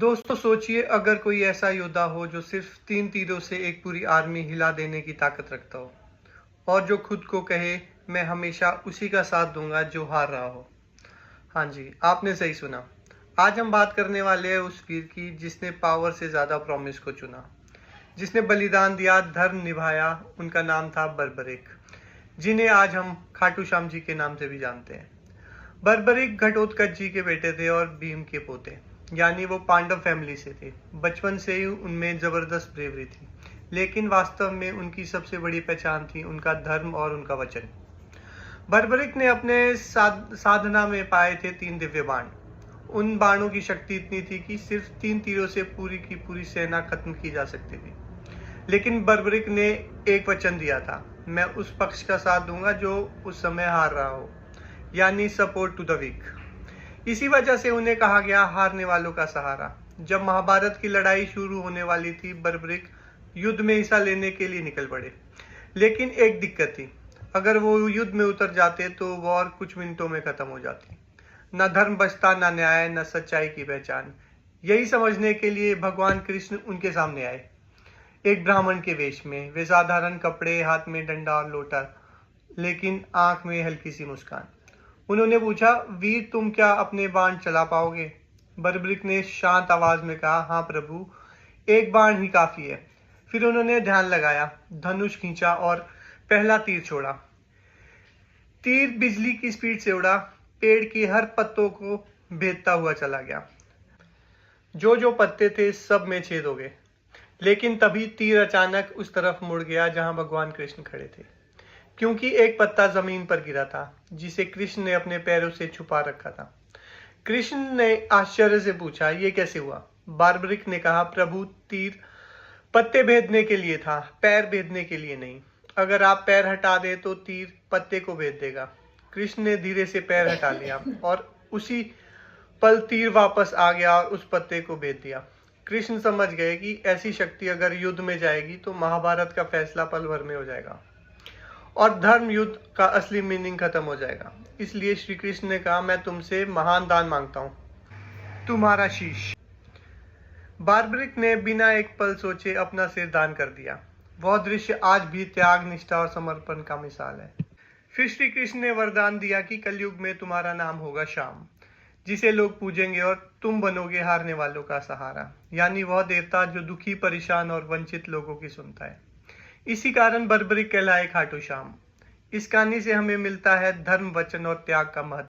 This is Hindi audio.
दोस्तों सोचिए अगर कोई ऐसा योद्धा हो जो सिर्फ 3 तीरों से एक पूरी आर्मी हिला देने की ताकत रखता हो और जो खुद को कहे मैं हमेशा उसी का साथ दूंगा जो हार रहा हो। हाँ जी, आपने सही सुना। आज हम बात करने वाले हैं उस वीर की जिसने पावर से ज्यादा प्रॉमिस को चुना, जिसने बलिदान दिया, धर्म निभाया। उनका नाम था बर्बरिक, जिन्हें आज हम खाटू श्याम जी के नाम से भी जानते हैं। बर्बरिक घटोत्कच जी के बेटे थे और भीम के पोते, यानी वो पांडव फैमिली से थे। बचपन से ही उनमें जबरदस्त ब्रेवरी थी, लेकिन वास्तव में उनकी सबसे बड़ी पहचान थी उनका धर्म और उनका वचन। बर्बरिक ने अपने साधना में पाए थे 3 दिव्य बाण। उन बाणों की शक्ति इतनी थी कि सिर्फ 3 तीरों से पूरी की पूरी सेना खत्म की जा सकती थी। लेकिन बर्बरिक ने एक वचन दिया था, मैं उस पक्ष का साथ दूंगा जो उस समय हार रहा हो, यानी सपोर्ट टू द वीक। इसी वजह से उन्हें कहा गया हारने वालों का सहारा। जब महाभारत की लड़ाई शुरू होने वाली थी, बर्बरिक युद्ध में हिस्सा लेने के लिए निकल पड़े। लेकिन एक दिक्कत थी, अगर वो युद्ध में उतर जाते तो वॉर कुछ मिनटों में खत्म हो जाती। न धर्म बचता, न न्याय, न सच्चाई की पहचान। यही समझने के लिए भगवान कृष्ण उनके सामने आए, एक ब्राह्मण के वेश में। वे साधारण कपड़े, हाथ में डंडा और लोटा, लेकिन आंख में हल्की सी मुस्कान। उन्होंने पूछा, वीर तुम क्या अपने बाण चला पाओगे? बर्बरिक ने शांत आवाज में कहा, हाँ प्रभु, एक बाण ही काफी है। फिर उन्होंने ध्यान लगाया, धनुष खींचा और पहला तीर छोड़ा। तीर बिजली की स्पीड से उड़ा, पेड़ के हर पत्तों को भेदता हुआ चला गया। जो जो पत्ते थे सब में छेद हो गए। लेकिन तभी तीर अचानक उस तरफ मुड़ गया जहां भगवान कृष्ण खड़े थे, क्योंकि एक पत्ता जमीन पर गिरा था जिसे कृष्ण ने अपने पैरों से छुपा रखा था। कृष्ण ने आश्चर्य से पूछा, ये कैसे हुआ? बर्बरिक ने कहा, प्रभु, तीर पत्ते भेदने के लिए था, पैर भेदने के लिए नहीं। अगर आप पैर हटा दें तो तीर पत्ते को भेद देगा। कृष्ण ने धीरे से पैर हटा लिया और उसी पल तीर वापस आ गया और उस पत्ते को भेद दिया। कृष्ण समझ गए कि ऐसी शक्ति अगर युद्ध में जाएगी तो महाभारत का फैसला पल भर में हो जाएगा और धर्म युद्ध का असली मीनिंग खत्म हो जाएगा। इसलिए श्री कृष्ण ने कहा, मैं तुमसे महान दान मांगता हूं, तुम्हारा शीश। बार्बरिक ने बिना एक पल सोचे अपना सिर दान कर दिया। वह दृश्य आज भी त्याग, निष्ठा और समर्पण का मिसाल है। फिर श्री कृष्ण ने वरदान दिया कि कलयुग में तुम्हारा नाम होगा श्याम, जिसे लोग पूजेंगे और तुम बनोगे हारने वालों का सहारा, यानी वह देवता जो दुखी, परेशान और वंचित लोगों की सुनता है। इसी कारण बर्बरिक कहलाए खाटू श्याम। इस कहानी से हमें मिलता है धर्म, वचन और त्याग का महत्व।